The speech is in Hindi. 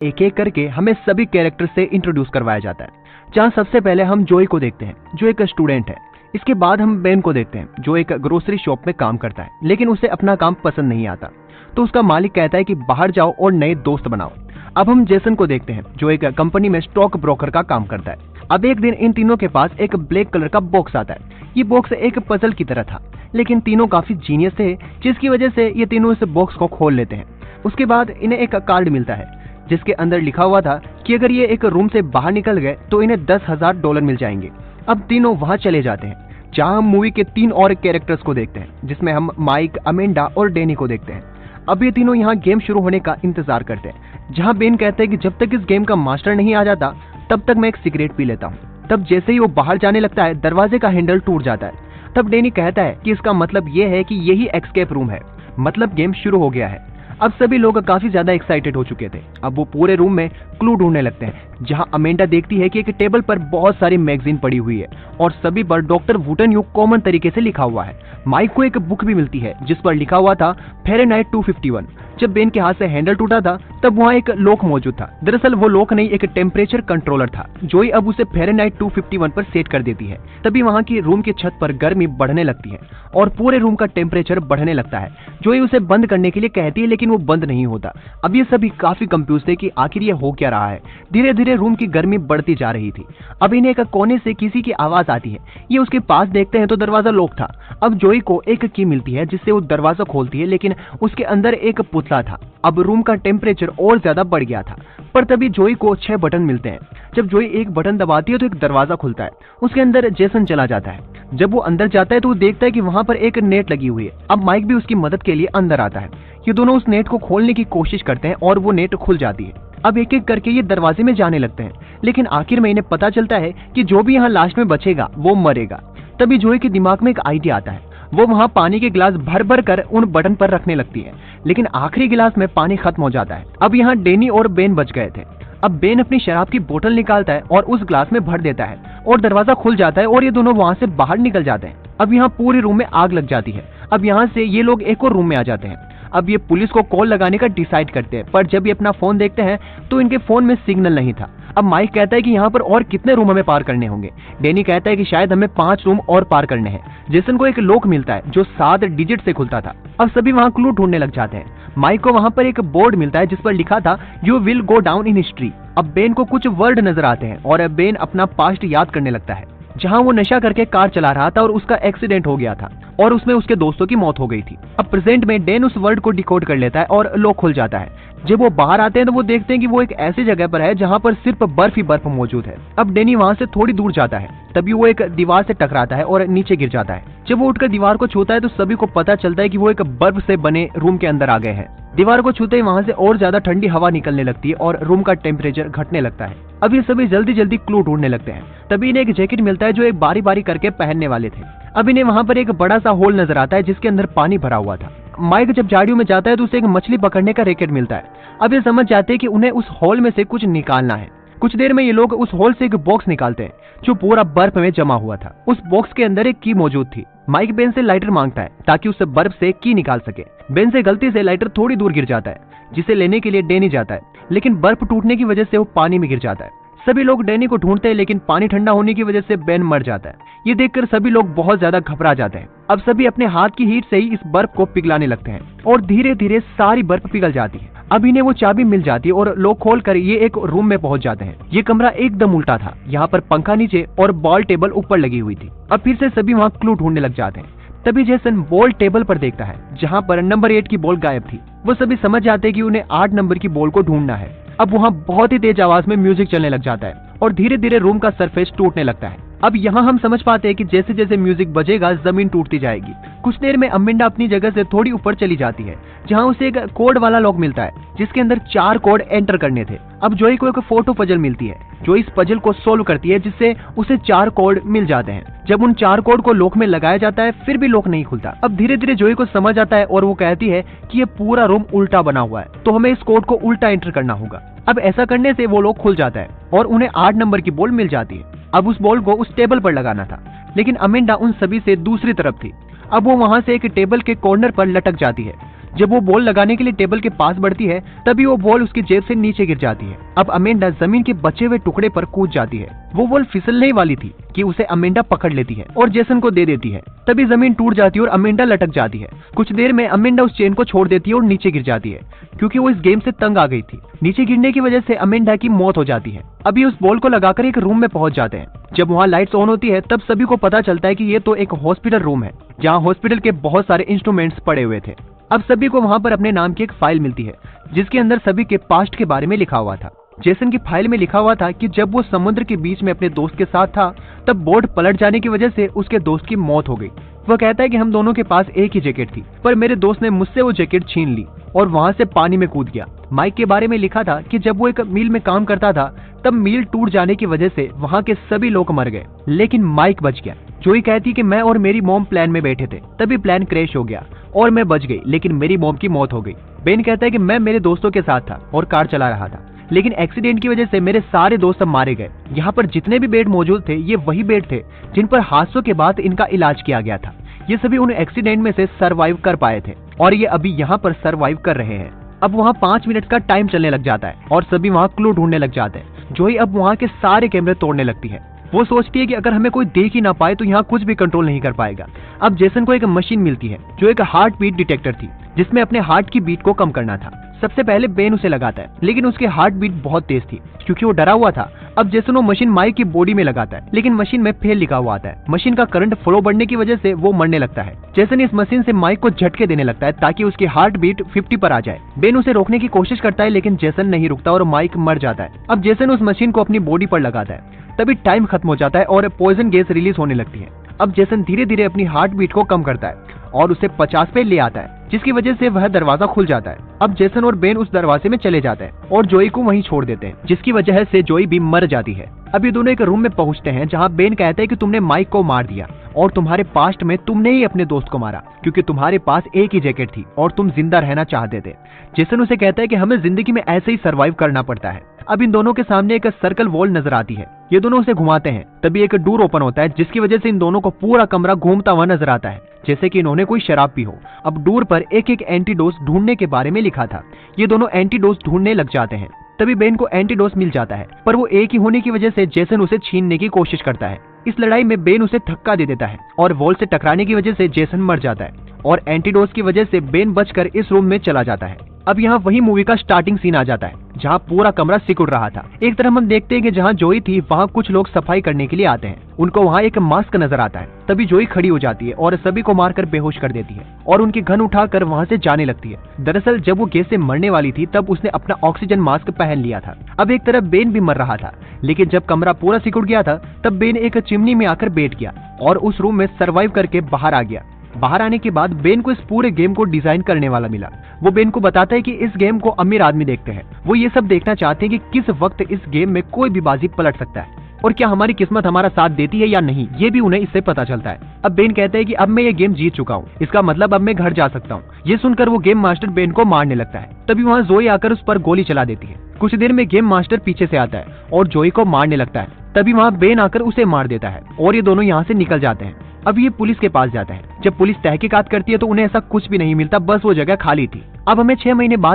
एक एक करके हमें सभी कैरेक्टर से इंट्रोड्यूस करवाया जाता है, जहाँ सबसे पहले हम जोई को देखते हैं जो एक स्टूडेंट है। इसके बाद हम बेन को देखते हैं जो एक ग्रोसरी शॉप में काम करता है, लेकिन उसे अपना काम पसंद नहीं आता, तो उसका मालिक कहता है कि बाहर जाओ और नए दोस्त बनाओ। अब हम जेसन को देखते हैं जो एक कंपनी में स्टॉक ब्रोकर का काम करता है। अब एक दिन इन तीनों के पास एक ब्लैक कलर का बॉक्स आता है। ये बॉक्स एक पजल की तरह था, लेकिन तीनों काफी जीनियस थे, जिसकी वजह से ये तीनों इस बॉक्स को खोल लेते हैं। उसके बाद इन्हें एक कार्ड मिलता है जिसके अंदर लिखा हुआ था कि अगर ये एक रूम से बाहर निकल गए तो इन्हें $10,000 मिल जाएंगे। अब तीनों वहां चले जाते हैं, जहां हम मूवी के 3 और कैरेक्टर्स को देखते हैं, जिसमें हम माइक, अमेंडा और डैनी को देखते हैं। अब ये तीनों यहाँ गेम शुरू होने का इंतजार करते हैं, जहाँ बेन कहते हैं कि जब तक इस गेम का मास्टर नहीं आ जाता तब तक मैं एक सिगरेट पी लेता हूँ। तब जैसे ही वो बाहर जाने लगता है, दरवाजे का हैंडल टूट जाता है। तब डैनी कहता है कि इसका मतलब ये है कि यही एस्केप रूम है, मतलब गेम शुरू हो गया है। अब सभी लोग काफी ज्यादा एक्साइटेड हो चुके थे। अब वो पूरे रूम में क्लू ढूंढने लगते हैं, जहां अमेंडा देखती है कि एक टेबल पर बहुत सारी मैगजीन पड़ी हुई है और सभी पर डॉक्टर वुटनयुक कॉमन तरीके से लिखा हुआ है। माइक को एक बुक भी मिलती है जिस पर लिखा हुआ था फ़ारेनहाइट 251। जब बेन के हाथ से हैंडल टूटा था तब वहाँ एक लॉक मौजूद था। दरअसल वो लॉक नहीं, एक टेम्परेचर कंट्रोलर था। जोई अब उसे फ़ारेनहाइट 251 पर सेट कर देती है। तभी वहाँ की रूम की छत पर गर्मी बढ़ने लगती है और पूरे रूम का टेम्परेचर बढ़ने लगता है। जोई उसे बंद करने के लिए कहती है, लेकिन वो बंद नहीं होता। अब ये सभी काफी कंफ्यूज थे कि आखिर ये हो क्या रहा है। धीरे धीरे रूम की गर्मी बढ़ती जा रही थी। अब इन्हें एक कोने से किसी की आवाज आती है। ये उसके पास देखते हैं तो दरवाजा लॉक था। अब जोई को एक की मिलती है जिससे वो दरवाजा खोलती है, लेकिन उसके अंदर एक पुतला था। अब रूम का टेम्परेचर और ज्यादा बढ़ गया था, पर तभी जोई को 6 बटन मिलते हैं। जब जोई एक बटन दबाती है तो एक दरवाजा खुलता है। उसके अंदर जेसन चला जाता है। जब वो अंदर जाता है तो वो देखता है कि वहाँ पर एक नेट लगी हुई है। अब माइक भी उसकी मदद के लिए अंदर आता है। ये दोनों उस नेट को खोलने की कोशिश करते हैं और वो नेट खुल जाती है। अब एक एक करके ये दरवाजे में जाने लगते हैं, लेकिन आखिर में इन्हें पता चलता है कि जो भी यहाँ लास्ट में बचेगा वो मरेगा। तभी जोई के दिमाग में एक आइडिया आता है। वो वहाँ पानी के गिलास भर भर कर उन बटन पर रखने लगती है, लेकिन आखिरी गिलास में पानी खत्म हो जाता है। अब यहाँ डैनी और बेन बच गए थे। अब बेन अपनी शराब की बोतल निकालता है और उस ग्लास में भर देता है और दरवाजा खुल जाता है और ये दोनों वहाँ से बाहर निकल जाते हैं। अब यहाँ पूरे रूम में आग लग जाती है। अब यहाँ से ये लोग एक और रूम में आ जाते हैं। अब ये पुलिस को कॉल लगाने का डिसाइड करते हैं, पर जब ये अपना फोन देखते हैं तो इनके फोन में सिग्नल नहीं था। अब माइक कहता है कि यहाँ पर और कितने रूम हमें पार करने होंगे। डैनी कहता है कि शायद हमें 5 रूम और पार करने हैं। जेसन को एक लॉक मिलता है जो 7 डिजिट से खुलता था। अब सभी वहाँ क्लू ढूंढने लग जाते हैं। माइक को वहाँ पर एक बोर्ड मिलता है जिस पर लिखा था you will go down in history. अब बेन को कुछ वर्ड नजर आते हैं और बेन अपना पास्ट याद करने लगता है, जहां वो नशा करके कार चला रहा था और उसका एक्सीडेंट हो गया था और उसमें उसके दोस्तों की मौत हो गई थी। अब प्रेजेंट में डैन उस वर्ड को डिकोड कर लेता है और लॉक खुल जाता है। जब वो बाहर आते हैं तो वो देखते हैं कि वो एक ऐसी जगह पर है जहां पर सिर्फ बर्फ ही बर्फ मौजूद है। अब डैनी वहां से थोड़ी दूर जाता है, तभी वो एक दीवार से टकराता है और नीचे गिर जाता है। जब वो उठकर दीवार को छूता है तो सभी को पता चलता है कि वो एक बर्फ से बने रूम के अंदर आ गए हैं। दीवार को छूते ही वहां से और ज्यादा ठंडी हवा निकलने लगती है और रूम का टेम्परेचर घटने लगता है। अब ये सभी जल्दी जल्दी क्लू ढूंढने लगते हैं। तभी इन्हें एक जैकेट मिलता है जो एक बारी बारी करके पहनने वाले थे। अब इन्हें वहां पर एक बड़ा सा होल नजर आता है जिसके अंदर पानी भरा हुआ था। माइक जब झाड़ियों में जाता है तो उसे एक मछली पकड़ने का रैकेट मिलता है। अब ये समझ जाते हैं कि उन्हें उस होल में से कुछ निकालना है। कुछ देर में ये लोग उस होल से एक बॉक्स निकालते हैं जो पूरा बर्फ में जमा हुआ था। उस बॉक्स के अंदर एक की मौजूद थी। माइक बेन से लाइटर मांगता है ताकि उससे बर्फ से की निकाल सके। बेन से गलती से लाइटर थोड़ी दूर गिर जाता है, जिसे लेने के लिए डैनी जाता है, लेकिन बर्फ टूटने की वजह से वो पानी में गिर जाता है। सभी लोग डैनी को ढूंढते हैं, लेकिन पानी ठंडा होने की वजह से बेन मर जाता है। ये देखकर सभी लोग बहुत ज्यादा घबरा जाते हैं। अब सभी अपने हाथ की हीट से ही इस बर्फ को पिघलाने लगते हैं और धीरे धीरे सारी बर्फ पिघल जाती है। अब इन्हें वो चाबी मिल जाती है और लॉक खोलकर ये एक रूम में पहुंच जाते हैं। ये कमरा एकदम उल्टा था। यहाँ पर पंखा नीचे और बॉल टेबल ऊपर लगी हुई थी। अब फिर से सभी वहाँ क्लू ढूंढने लग जाते हैं। तभी जेसन बॉल टेबल पर देखता है जहाँ पर नंबर 8 की बॉल गायब थी। वो सभी समझ जाते हैं कि उन्हें 8 नंबर की बॉल को ढूंढना है। अब वहाँ बहुत ही तेज आवाज में म्यूजिक चलने लग जाता है और धीरे धीरे रूम का सरफेस टूटने लगता है। अब यहाँ हम समझ पाते हैं कि जैसे जैसे म्यूजिक बजेगा जमीन टूटती जाएगी। कुछ देर में अमेंडा अपनी जगह से थोड़ी ऊपर चली जाती है, जहाँ उसे एक कोड वाला लॉक मिलता है जिसके अंदर 4 कोड एंटर करने थे। अब जोई को एक फोटो पजल मिलती है जो इस पजल को सोल्व करती है, जिससे उसे 4 कोड मिल जाते हैं। जब उन 4 कोड को लॉक में लगाया जाता है फिर भी लॉक नहीं खुलता। अब धीरे धीरे जोई को समझ आता है और वो कहती है कि ये पूरा रूम उल्टा बना हुआ है, तो हमें इस कोड को उल्टा एंटर करना होगा। अब ऐसा करने से वो लॉक खुल जाता है और उन्हें 8 नंबर की बॉल मिल जाती है। अब उस बॉल को उस टेबल पर लगाना था, लेकिन अमेंडा उन सभी से दूसरी तरफ थी। अब वो वहाँ से एक टेबल के कॉर्नर पर लटक जाती है। जब वो बॉल लगाने के लिए टेबल के पास बढ़ती है तभी वो बॉल उसकी जेब से नीचे गिर जाती है। अब अमेंडा जमीन के बचे हुए टुकड़े पर कूद जाती है। वो बॉल फिसलने ही वाली थी कि उसे अमेंडा पकड़ लेती है और जेसन को दे देती है। तभी जमीन टूट जाती है और अमेंडा लटक जाती है। कुछ देर में अमेंडा उस चेन को छोड़ देती है और नीचे गिर जाती है क्योंकि वो इस गेम से तंग आ गई थी। नीचे गिरने की वजह से अमेंडा की मौत हो जाती है। अभी उस बॉल को लगाकर एक रूम में पहुंच जाते हैं। जब वहाँ लाइट्स ऑन होती है तब सभी को पता चलता है कि ये तो एक हॉस्पिटल रूम है जहाँ हॉस्पिटल के बहुत सारे इंस्ट्रूमेंट्स पड़े हुए थे। अब सभी को वहाँ पर अपने नाम की एक फाइल मिलती है जिसके अंदर सभी के पास्ट के बारे में लिखा हुआ था। जेसन की फाइल में लिखा हुआ था कि जब वो समुद्र के बीच में अपने दोस्त के साथ था तब बोट पलट जाने की वजह से उसके दोस्त की मौत हो गई। वह कहता है कि हम दोनों के पास एक ही जैकेट थी पर मेरे दोस्त ने मुझसे वो जैकेट छीन ली और वहाँ से पानी में कूद गया। माइक के बारे में लिखा था कि जब वो एक मील में काम करता था तब मील टूट जाने की वजह से वहाँ के सभी लोग मर गए लेकिन माइक बच गया। जोई कहती कि मैं और मेरी मॉम प्लेन में बैठे थे तभी प्लेन क्रैश हो गया और मैं बच गई लेकिन मेरी मॉम की मौत हो गई। बेन कहता है कि मैं मेरे दोस्तों के साथ था और कार चला रहा था लेकिन एक्सीडेंट की वजह से मेरे सारे दोस्त मारे गए। यहाँ पर जितने भी बेड मौजूद थे ये वही बेड थे जिन पर हादसों के बाद इनका इलाज किया गया था। ये सभी उन एक्सीडेंट में से सरवाइव कर पाए थे और ये अभी यहाँ पर सरवाइव कर रहे हैं। अब वहाँ 5 मिनट का टाइम चलने लग जाता है और सभी वहाँ क्लू ढूंढने लग जाते हैं। जोई अब वहाँ के सारे कैमरे तोड़ने लगती है। वो सोचती है कि अगर हमें कोई देख ही ना पाए तो यहाँ कुछ भी कंट्रोल नहीं कर पाएगा। अब जेसन को एक मशीन मिलती है जो एक हार्ट बीट डिटेक्टर थी जिसमें अपने हार्ट की बीट को कम करना था। सबसे पहले बेन उसे लगाता है लेकिन उसके हार्ट बीट बहुत तेज थी क्योंकि वो डरा हुआ था। अब जेसन वो मशीन माइक की बॉडी में लगाता है लेकिन मशीन में फेल लिखा हुआ आता है। मशीन का करंट फ्लो बढ़ने की वजह से वो मरने लगता है। जेसन इस मशीन से माइक को झटके देने लगता है ताकि उसकी हार्ट बीट 50 पर आ जाए। बेन उसे रोकने की कोशिश करता है लेकिन जेसन नहीं रुकता और माइक मर जाता है। अब जेसन उस मशीन को अपनी बॉडी पर लगाता है तभी टाइम खत्म हो जाता है और पॉइजन गैस रिलीज होने लगती है। अब जेसन धीरे धीरे अपनी हार्ट बीट को कम करता है और उसे 50 पे ले आता है जिसकी वजह से वह दरवाजा खुल जाता है। अब जेसन और बेन उस दरवाजे में चले जाते हैं और जोई को वहीं छोड़ देते हैं जिसकी वजह से जोई भी मर जाती है। अब ये दोनों एक रूम में पहुंचते हैं जहां बेन कहता है कि तुमने माइक को मार दिया और तुम्हारे पास्ट में तुमने ही अपने दोस्त को मारा क्योंकि तुम्हारे पास एक ही जैकेट थी और तुम जिंदा रहना चाहते थे। जेसन उसे कहता है कि हमें जिंदगी में ऐसे ही सर्वाइव करना पड़ता है। अब इन दोनों के सामने एक सर्कल वॉल नजर आती है। ये दोनों उसे घुमाते हैं तभी एक डोर ओपन होता है जिसकी वजह से इन दोनों को पूरा कमरा घूमता हुआ नजर आता है जैसे कि इन्होंने कोई शराब पी हो। अब डोर पर एक एक एंटीडोस ढूंढने के बारे में लिखा था। ये दोनों एंटीडोस ढूंढने लग जाते हैं तभी बेन को एंटीडोस मिल जाता है पर वो एक ही होने की वजह से जेसन उसे छीनने की कोशिश करता है। इस लड़ाई में बेन उसे धक्का दे देता है और वॉल से टकराने की वजह से जेसन मर जाता है और एंटीडोस की वजह से बेन बचकर इस रूम में चला जाता है। अब यहाँ वही मूवी का स्टार्टिंग सीन आ जाता है जहाँ पूरा कमरा सिकुड़ रहा था। एक तरफ हम देखते हैं कि जहाँ जोई थी वहाँ कुछ लोग सफाई करने के लिए आते हैं। उनको वहाँ एक मास्क नजर आता है तभी जोई खड़ी हो जाती है और सभी को मारकर बेहोश कर देती है और उनकी गन उठाकर वहाँ से जाने लगती है। दरअसल जब वो गैस से मरने वाली थी तब उसने अपना ऑक्सीजन मास्क पहन लिया था। अब एक तरफ बेन भी मर रहा था लेकिन जब कमरा पूरा सिकुड़ गया था तब बेन एक चिमनी में आकर बैठ गया और उस रूम में सर्वाइव करके बाहर आ गया। बाहर आने के बाद बेन को इस पूरे गेम को डिजाइन करने वाला मिला। वो बेन को बताता है कि इस गेम को अमीर आदमी देखते हैं। वो ये सब देखना चाहते हैं कि किस वक्त इस गेम में कोई भी बाजी पलट सकता है और क्या हमारी किस्मत हमारा साथ देती है या नहीं, ये भी उन्हें इससे पता चलता है। अब बेन कहता है कि अब मैं ये गेम जीत चुका हूँ, इसका मतलब अब मैं घर जा सकता हूँ। ये सुनकर वो गेम मास्टर बेन को मारने लगता है। तभी वहाँ जोई आकर उस पर गोली चला देती है। कुछ देर में गेम मास्टर पीछे से आता है और जोई को मारने लगता है। तभी वहाँ बेन आकर उसे मार देता है और ये दोनों यहाँ से निकल जाते हैं। अब ये पुलिस के पास जाता है। जब पुलिस तहकीकात करती है तो उन्हें ऐसा कुछ भी नहीं मिलता, बस वो जगह खाली थी। अब हमें 6 महीने बाद